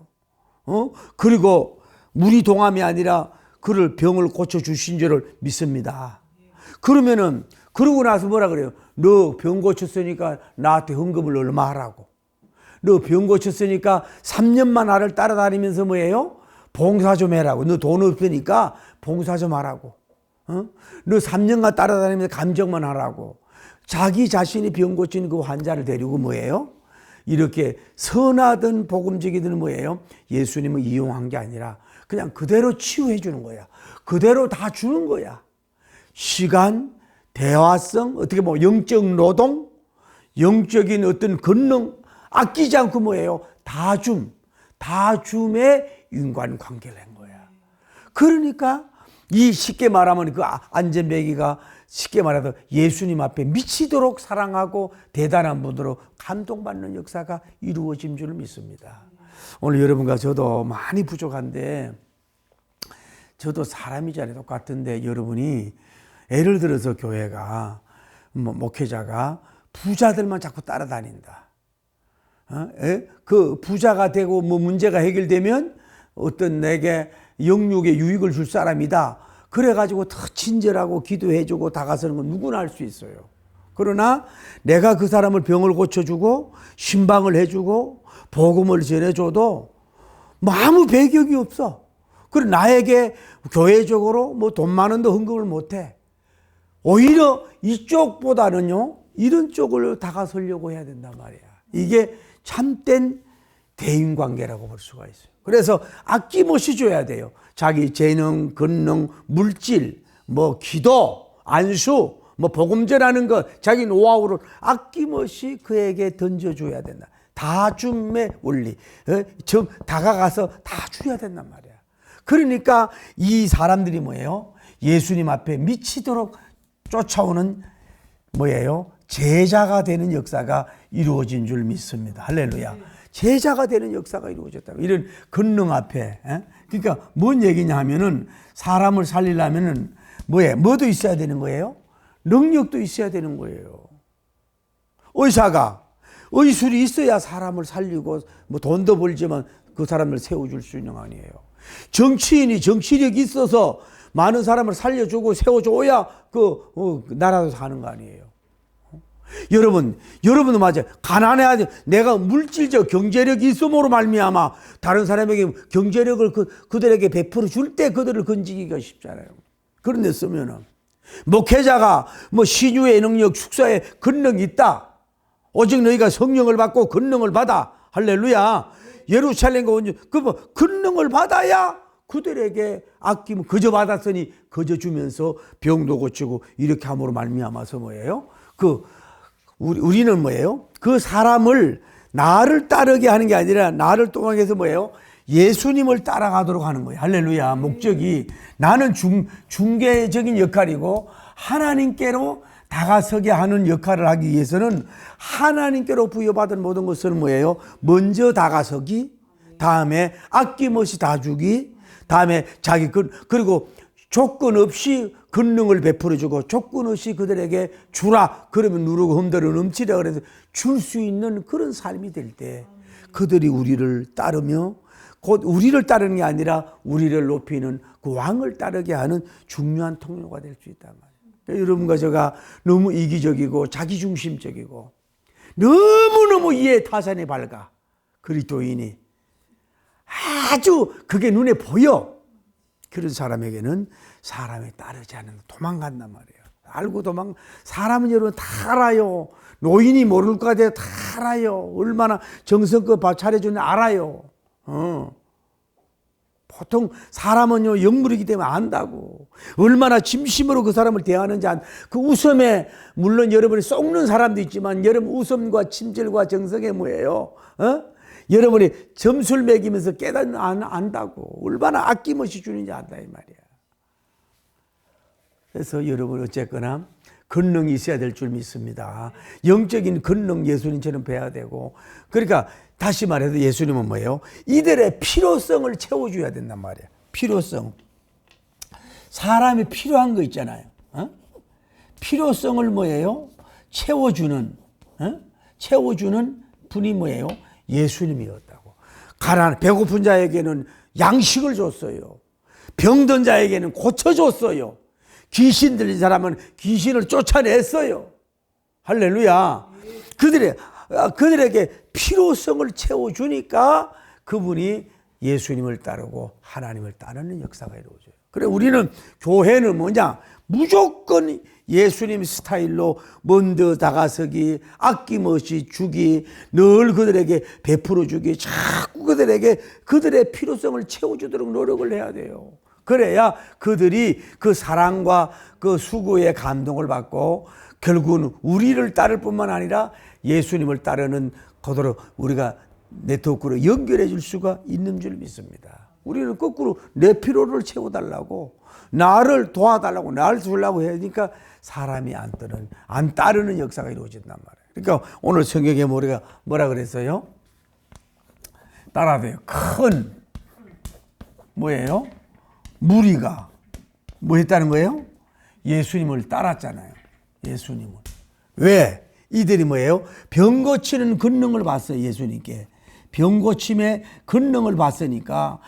그리고 물이 동함이 아니라 그를 병을 고쳐주신 줄을 믿습니다. 그러면은, 그러고 나서 뭐라 그래요? 너 병 고쳤으니까 나한테 헌금을 얼마 하라고. 너 병 고쳤으니까 3년만 나를 따라다니면서 뭐예요? 봉사 좀 해라고. 너 돈 없으니까 봉사 좀 하라고. 너 3년간 따라다니면서 감정만 하라고. 자기 자신이 병 고친 그 환자를 데리고 뭐예요? 이렇게 선하든 복음적이든 뭐예요? 예수님을 이용한 게 아니라 그냥 그대로 치유해 주는 거야. 그대로 다 주는 거야. 시간, 대화성, 어떻게 보면 영적 노동, 영적인 어떤 권능, 아끼지 않고 뭐예요? 다줌의 인간관계를 한 거야. 그러니까 이 쉽게 말하면 그 안전뱅이가 쉽게 말해서 예수님 앞에 미치도록 사랑하고 대단한 분으로 감동받는 역사가 이루어진 줄 믿습니다. 오늘 여러분과 저도 많이 부족한데, 저도 사람이잖아요. 똑같은데 여러분이 예를 들어서 교회가 목회자가 부자들만 자꾸 따라다닌다. 그 부자가 되고 뭐 문제가 해결되면 어떤 내게 영육의 유익을 줄 사람이다. 그래가지고 더 친절하고 기도해주고 다가서는 건 누구나 할 수 있어요. 그러나 내가 그 사람을 병을 고쳐주고 신방을 해주고 복음을 전해줘도 뭐 아무 배경이 없어. 그리고 나에게 교회적으로 뭐 돈 많은데 헌금을 못해. 오히려 이쪽보다는요, 이런 쪽을 다가서려고 해야 된단 말이야. 이게 참된 대인관계라고 볼 수가 있어요. 그래서 아낌없이 줘야 돼요. 자기 재능, 권능, 물질, 뭐 기도, 안수, 뭐 복음 전하는 것, 자기 노하우를 아낌없이 그에게 던져줘야 된다. 다줌의 원리. 다가가서 다 줘야 된단 말이야. 그러니까 이 사람들이 뭐예요? 예수님 앞에 미치도록 쫓아오는 뭐예요? 제자가 되는 역사가 이루어진 줄 믿습니다. 할렐루야. 제자가 되는 역사가 이루어졌다. 이런 권능 앞에. 그러니까 뭔 얘기냐 하면은 사람을 살리려면은 뭐도 있어야 되는 거예요? 능력도 있어야 되는 거예요. 의사가 의술이 있어야 사람을 살리고 뭐 돈도 벌지만 그 사람을 세워줄 수 있는 거 아니에요. 정치인이 정치력이 있어서 많은 사람을 살려주고 세워줘야 그 나라도 사는 거 아니에요. 여러분도 맞아요. 가난해야지. 내가 물질적 경제력이 있음으로 말미암아 다른 사람에게 경제력을 그들에게 베풀어 줄 때 그들을 건지기가 쉽잖아요. 그런데 쓰면은 목회자가 뭐 시주의 능력, 축사의 권능이 있다. 오직 너희가 성령을 받고 권능을 받아. 할렐루야. 예루살렘과 온 그 권능을 받아야 그들에게 아끼면 거저 받았으니 거저 주면서 병도 고치고 이렇게 함으로 말미암아서 뭐예요? 우리는 뭐예요? 그 사람을 나를 따르게 하는 게 아니라 나를 통해서 뭐예요? 예수님을 따라가도록 하는 거예요. 할렐루야. 목적이 나는 중개적인 역할이고 하나님께로 다가서게 하는 역할을 하기 위해서는 하나님께로 부여받은 모든 것은 뭐예요? 먼저 다가서기, 다음에 아낌없이 다 주기, 다음에 자기 그리고 조건 없이 권능을 베풀어주고 조건 없이 그들에게 주라 그러면 누르고 흠대로 넘치라 그래서 줄 수 있는 그런 삶이 될 때 그들이 우리를 따르며 곧 우리를 따르는 게 아니라 우리를 높이는 그 왕을 따르게 하는 중요한 통로가 될 수 있단 말이에요. 여러분과 제가 너무 이기적이고 자기중심적이고 너무너무 이해 타산이 밝아 그리스도인이 아주 그게 눈에 보여. 그런 사람에게는 사람이 따르지 않는 도망간단 말이에요. 알고 사람은 여러분 다 알아요. 노인이 모를 것 같아요. 다 알아요. 얼마나 정성껏 밥 차려주는지 알아요. 보통 사람은요 영물이기 때문에 안다고. 얼마나 진심으로 그 사람을 대하는지 그 웃음에 물론 여러분이 썩는 사람도 있지만 여러분 웃음과 친절과 정성에 뭐예요? 여러분이 점수를 매기면서 안다고. 얼마나 아낌없이 주는지 안다 이 말이야. 그래서 여러분 어쨌거나 권능이 있어야 될 줄 믿습니다. 영적인 권능 예수님처럼 배워야 되고 그러니까 다시 말해서 예수님은 뭐예요? 이들의 필요성을 채워줘야 된단 말이에요. 필요성. 사람이 필요한 거 있잖아요. 필요성을 뭐예요? 채워주는 분이 뭐예요? 예수님이었다고. 배고픈 자에게는 양식을 줬어요. 병든 자에게는 고쳐줬어요. 귀신 들린 사람은 귀신을 쫓아냈어요. 할렐루야. 그들에게 필요성을 채워주니까 그분이 예수님을 따르고 하나님을 따르는 역사가 이루어져요. 그래 우리는 교회는 뭐냐? 무조건 예수님 스타일로 먼저 다가서기, 아낌없이 주기, 늘 그들에게 베풀어 주기, 자꾸 그들의 필요성을 채워주도록 노력을 해야 돼요. 그래야 그들이 그 사랑과 그 수고의 감동을 받고 결국은 우리를 따를 뿐만 아니라 예수님을 따르는 거도록 우리가 네트워크로 연결해 줄 수가 있는 줄 믿습니다. 우리는 거꾸로 내 필요를 채워달라고 나를 도와달라고 나를 주려고 하니까 사람이 안 따르는 역사가 이루어진단 말이에요. 그러니까 오늘 성경에 뭐라 그랬어요? 따라돼요. 큰 뭐예요? 무리가 뭐 했다는 거예요? 예수님을 따랐잖아요. 예수님을. 왜? 이들이 뭐예요? 병 고치는 권능을 봤어요. 예수님께. 병 고침의 권능을 봤으니까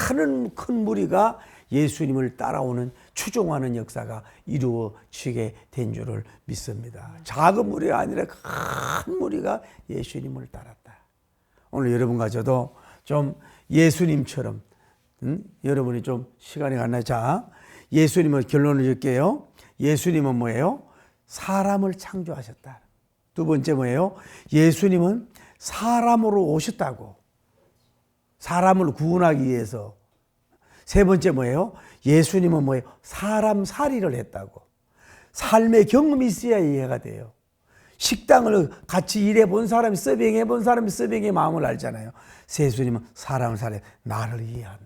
많은 큰 무리가 예수님을 따라오는 추종하는 역사가 이루어지게 된 줄을 믿습니다. 작은 무리가 아니라 큰 무리가 예수님을 따랐다. 오늘 여러분과 저도 좀 예수님처럼 여러분이 좀 시간이 갔나요? 자, 예수님은 결론을 줄게요. 예수님은 뭐예요? 사람을 창조하셨다. 두 번째 뭐예요? 예수님은 사람으로 오셨다고. 사람을 구원하기 위해서. 세 번째 뭐예요? 예수님은 뭐예요? 사람 살이를 했다고. 삶의 경험이 있어야 이해가 돼요. 식당을 같이 일해 본 사람이 서빙해 본 사람이 서빙의 마음을 알잖아요. 예수님은 사람을 살해 나를 이해한다.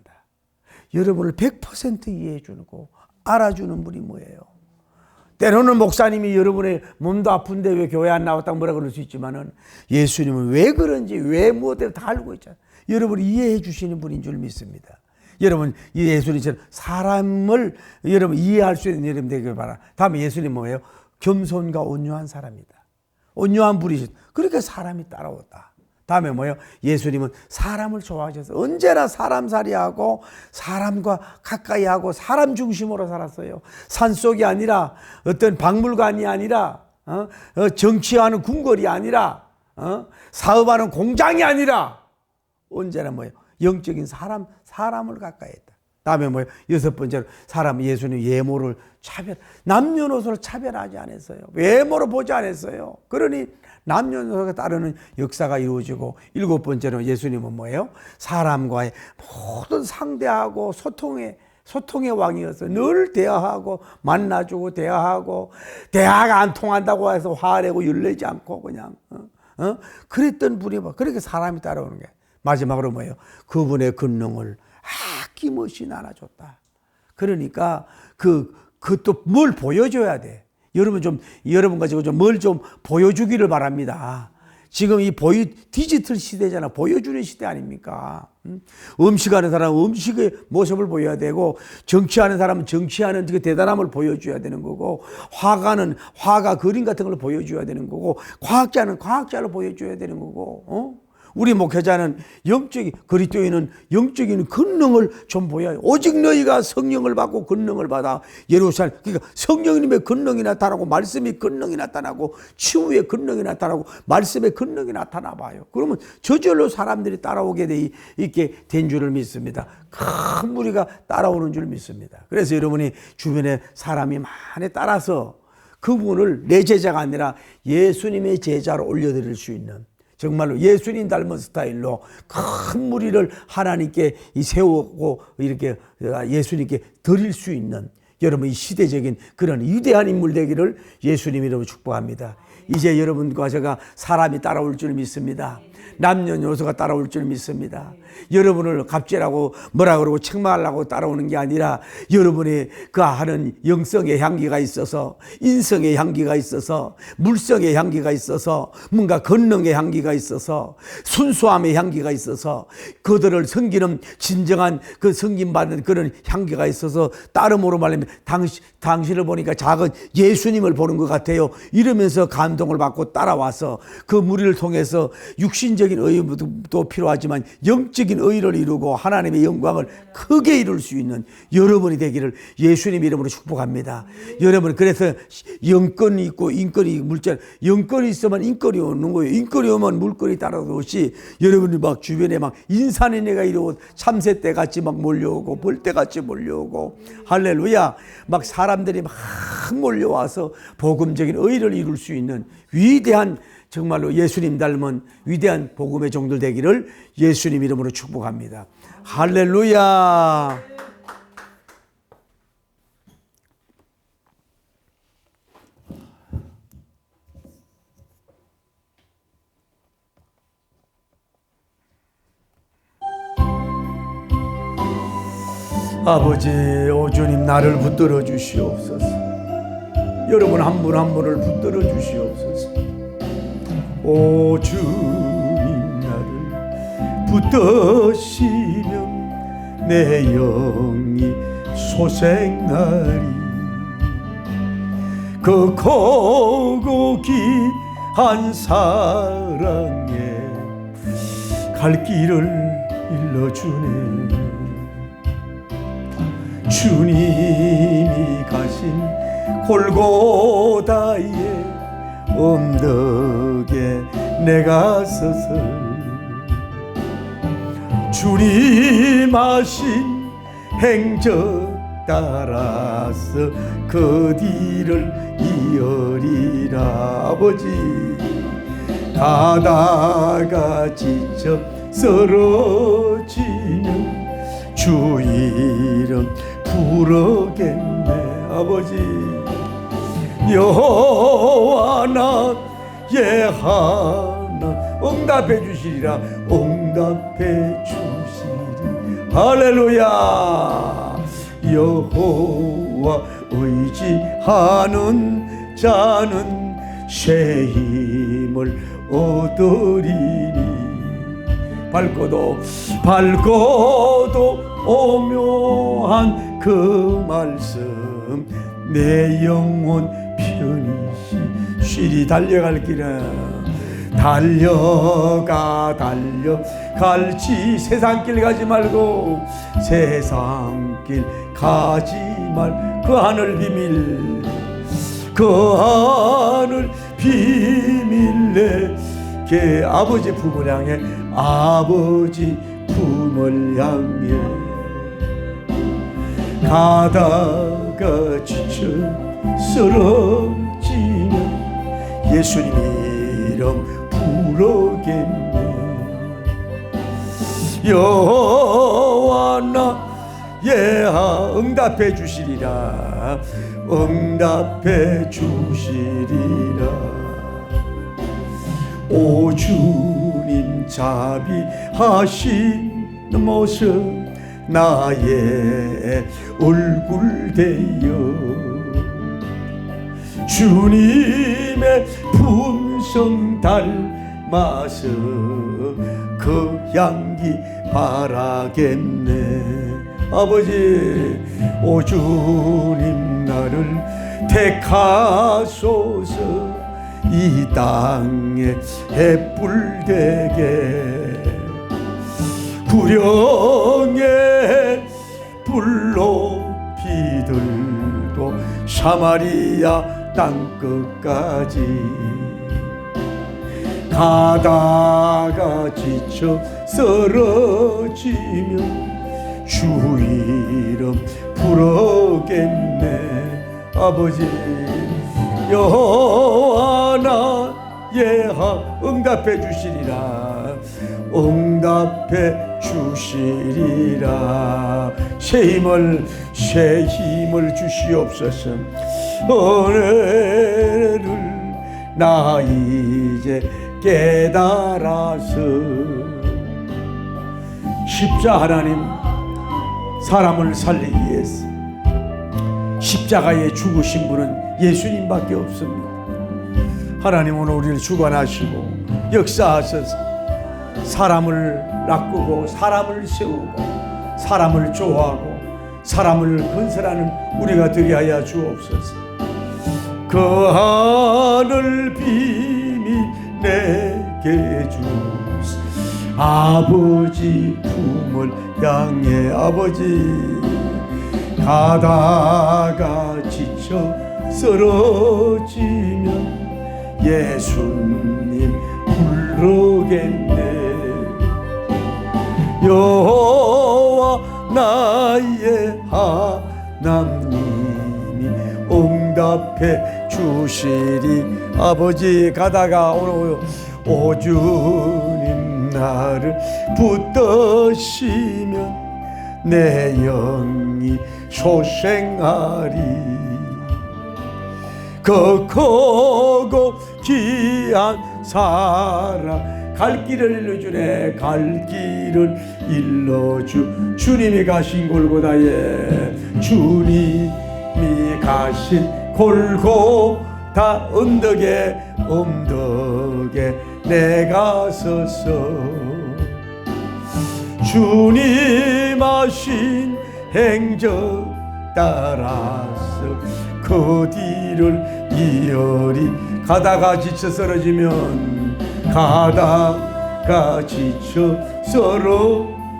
여러분을 100% 이해해 주고 알아주는 분이 뭐예요? 때로는 목사님이 여러분의 몸도 아픈데 왜 교회 안 나왔다고 뭐라 그럴 수 있지만은 예수님은 왜 그런지 왜 무엇에 다 알고 있잖아요. 여러분을 이해해 주시는 분인 줄 믿습니다. 여러분 이 예수님처럼 사람을 여러분 이해할 수 있는 여러분 되길 바라. 다음에 예수님 뭐예요? 겸손과 온유한 사람이다. 온유한 분이시. 그러니까 사람이 따라왔다. 다음에 뭐예요? 예수님은 사람을 좋아하셔서 언제나 사람살이하고 사람과 가까이하고 사람 중심으로 살았어요. 산속이 아니라 어떤 박물관이 아니라 정치하는 궁궐이 아니라 사업하는 공장이 아니라 언제나 뭐예요? 영적인 사람을 가까이 했다. 다음에 뭐예요? 여섯 번째로 예수님 외모를 남녀노소를 차별하지 않았어요. 외모로 보지 않았어요. 그러니 남녀노소가 따르는 역사가 이루어지고 일곱 번째로 예수님은 뭐예요? 사람과의 모든 상대하고 소통의 왕이었어요. 늘 대화하고 만나주고 대화하고 대화가 안 통한다고 해서 화내고 열내지 않고 그냥 그랬던 분이 그렇게 사람이 따라오는 게 마지막으로 뭐예요? 그분의 권능을 아낌없이 나눠줬다. 그러니까 그 또 뭘 보여줘야 돼. 여러분 가지고 뭘 좀 보여주기를 바랍니다. 지금 이 디지털 시대잖아. 보여주는 시대 아닙니까? 음식하는 사람은 음식의 모습을 보여야 되고, 정치하는 사람은 정치하는 그 대단함을 보여줘야 되는 거고, 화가는 화가 그림 같은 걸 보여줘야 되는 거고, 과학자는 과학자를 보여줘야 되는 거고, 우리 목회자는 그리스도인은 영적인 권능을 좀 보여요. 오직 너희가 성령을 받고 권능을 받아 예루살렘. 그러니까 성령님의 권능이 나타나고, 말씀의 권능이 나타나고, 치유의 권능이 나타나고, 말씀의 권능이 나타나 봐요. 그러면 저절로 사람들이 따라오게 있게 된 줄을 믿습니다. 큰 무리가 따라오는 줄 믿습니다. 그래서 여러분이 주변에 사람이 많이 따라서 그분을 내 제자가 아니라 예수님의 제자로 올려드릴 수 있는, 정말로 예수님 닮은 스타일로 큰 무리를 하나님께 세우고 이렇게 예수님께 드릴 수 있는, 여러분 이 시대적인 그런 위대한 인물 되기를 예수님 이름으로 축복합니다. 이제 여러분과 제가 사람이 따라올 줄 믿습니다. 남녀노소가 따라올 줄 믿습니다. 여러분을 갑질하고 뭐라 그러고 책망하려고 따라오는 게 아니라, 여러분이 그 하는 영성의 향기가 있어서, 인성의 향기가 있어서, 물성의 향기가 있어서, 뭔가 권능의 향기가 있어서, 순수함의 향기가 있어서, 그들을 섬기는 진정한 그 섬김받는 그런 향기가 있어서, 따름으로 말하면 당신을 보니까 작은 예수님을 보는 것 같아요. 이러면서 감동을 받고 따라와서 그 무리를 통해서 육신적인 의도 필요하지만 영적인 의를 이루고 하나님의 영광을 크게 이룰 수 있는 여러분이 되기를 예수님 이름으로 축복합니다. 여러분, 그래서 영권이 있고 인권이 물질, 영권이 있으면 인권이 오는 거예요. 인권이 오면 물권이 따라오듯이 여러분이 막 주변에 막 인산인해가 이루고 참새 떼같이 막 몰려오고 벌떼같이 몰려오고, 할렐루야, 막 사람들이 막 몰려와서 복음적인 의를 이룰 수 있는 위대한, 정말로 예수님 닮은 위대한 복음의 종들 되기를 예수님 이름으로 축복합니다. 할렐루야. 아버지, 오 주님, 나를 붙들어 주시옵소서. 여러분 한 분 한 분을 붙들어 주시옵소서. 오 주님, 나를 붙드시면 내 영이 소생나리. 그 고고 귀한 사랑에 갈 길을 일러주네. 주님이 가신 골고다의 언덕에 내가 서서 주님 하신 행적 따라서 그 뒤를 이어리라. 아버지, 가다가 지쳐 쓰러지면 주 이름 부르겠네. 아버지, 여호와 나 예하나 응답해 주시리라. 응답해 주시리. 할렐루야. 여호와 의지하는 자는 새 힘을 얻으리니. 밝고도 오묘한 그 말씀 내 영혼 편히 쉬리. 달려갈 길은 달려갈지 세상길 가지 말고 세상길 가지 말. 그 하늘 비밀, 그 하늘 비밀 내게 아버지 품을 향해, 아버지 품을 향해 가다가 지쳐 쓰러지면 예수님 이름 부르겠네. 여호와 나 예하 응답해 주시리라. 응답해 주시리라. 오 주님 자비하신 모습 나의 얼굴 되어 주님의 품성 닮아서 그 향기 바라겠네. 아버지, 오 주님 나를 택하소서. 이 땅에 햇불 되게 구령의 불로 비들고 사마리아 땅끝까지 가다가 지쳐 쓰러지면 주 이름 부르겠네. 아버지, 여호와 나의 응답해 주시리라. 응답해 주시리라. 새 힘을 주시옵소서. 은혜를 나 이제 깨달아서. 십자 하나님, 사람을 살리기 위해서 십자가에 죽으신 분은 예수님밖에 없습니다. 하나님, 오늘 우리를 주관하시고 역사하셔서 사람을 낚고 사람을 세우고 사람을 좋아하고 사람을 건설하는 우리가 되게 하여 주옵소서. 그 하늘 비밀 내게 주소. 아버지 품을 향해. 아버지, 가다가 지쳐 쓰러지면 예수님 부르겠네. 여호와 나의 하나님이 응답해 주시리. 아버지, 가다가 오늘 오 주님 나를 붙드시면 내 영이 소생하리. 그 크고 귀한 사랑 갈 길을 일러주네. 갈 길을 일러주. 주님이 가신 골고다에, 주님이 가신 골고다 언덕에 내가 서서 주님 하신 행적 따라서 그 뒤를 이어리. 가다가 지쳐 쓰러지면, 가다가 지쳐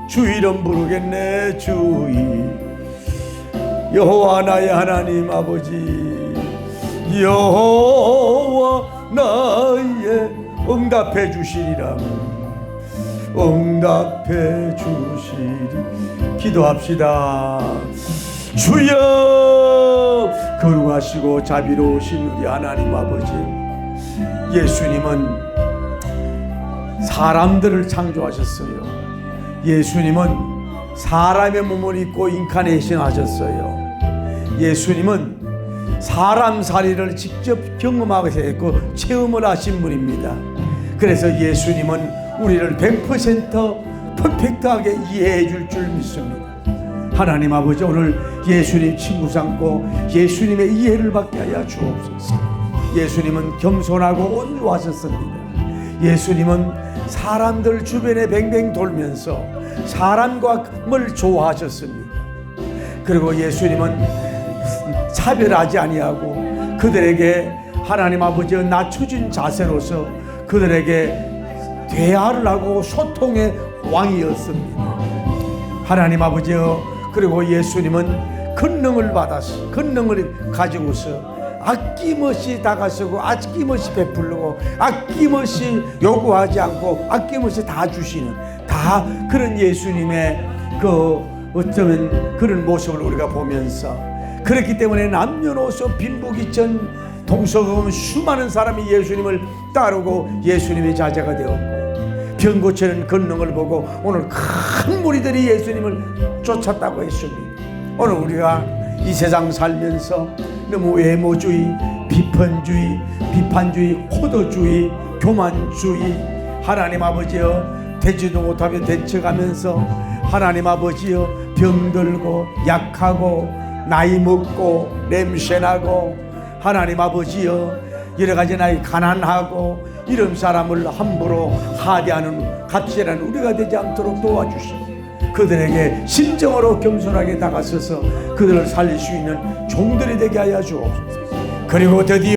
주 이름 부르겠네. 주의 여호와 나의 하나님. 아버지, 여호와 나의 응답해 주시리라. 응답해 주시리. 기도합시다. 주여, 거룩하시고 자비로우신 우리 하나님 아버지, 예수님은 사람들을 창조하셨어요. 예수님은 사람의 몸을 입고 인카네이션 하셨어요. 예수님은 사람 살이를 직접 경험하게 했고 체험을 하신 분입니다. 그래서 예수님은 우리를 100% 퍼펙트하게 이해해 줄 믿습니다. 하나님 아버지, 오늘 예수님 친구 삼고 예수님의 이해를 받게 하여 주옵소서. 예수님은 겸손하고 온유하셨습니다. 예수님은 사람들 주변에 뱅뱅 돌면서 사람을 좋아하셨습니다. 그리고 예수님은 차별하지 아니하고 그들에게 하나님 아버지의 낮춰진 자세로서 그들에게 대화를 하고 소통의 왕이었습니다. 하나님 아버지여, 그리고 예수님은 권능을 받아서 권능을 가지고서 아낌없이 다가서고 아낌없이 베풀고 아낌없이 요구하지 않고 아낌없이 다 주시는, 다 그런 예수님의 그 어쩌면 그런 모습을 우리가 보면서, 그렇기 때문에 남녀노소 빈부귀천 동서고금 수많은 사람이 예수님을 따르고 예수님의 자제가 되었고, 병 고치는 권능을 보고 오늘 큰 무리들이 예수님을 쫓았다고 했습니다. 오늘 우리가 이 세상 살면서 너무 외모주의, 비판주의, 코도주의, 교만주의, 하나님 아버지여 되지도 못하면 대처가면서 하나님 아버지여 병들고 약하고 나이 먹고 냄새나고 하나님 아버지여, 여러 가지 나의 가난하고 이런 사람을 함부로 하대하는 갑질하는 우리가 되지 않도록 도와주시고, 그들에게 진정으로 겸손하게 다가서서 그들을 살릴 수 있는 종들이 되게 하여 주옵소서. 그리고 드디어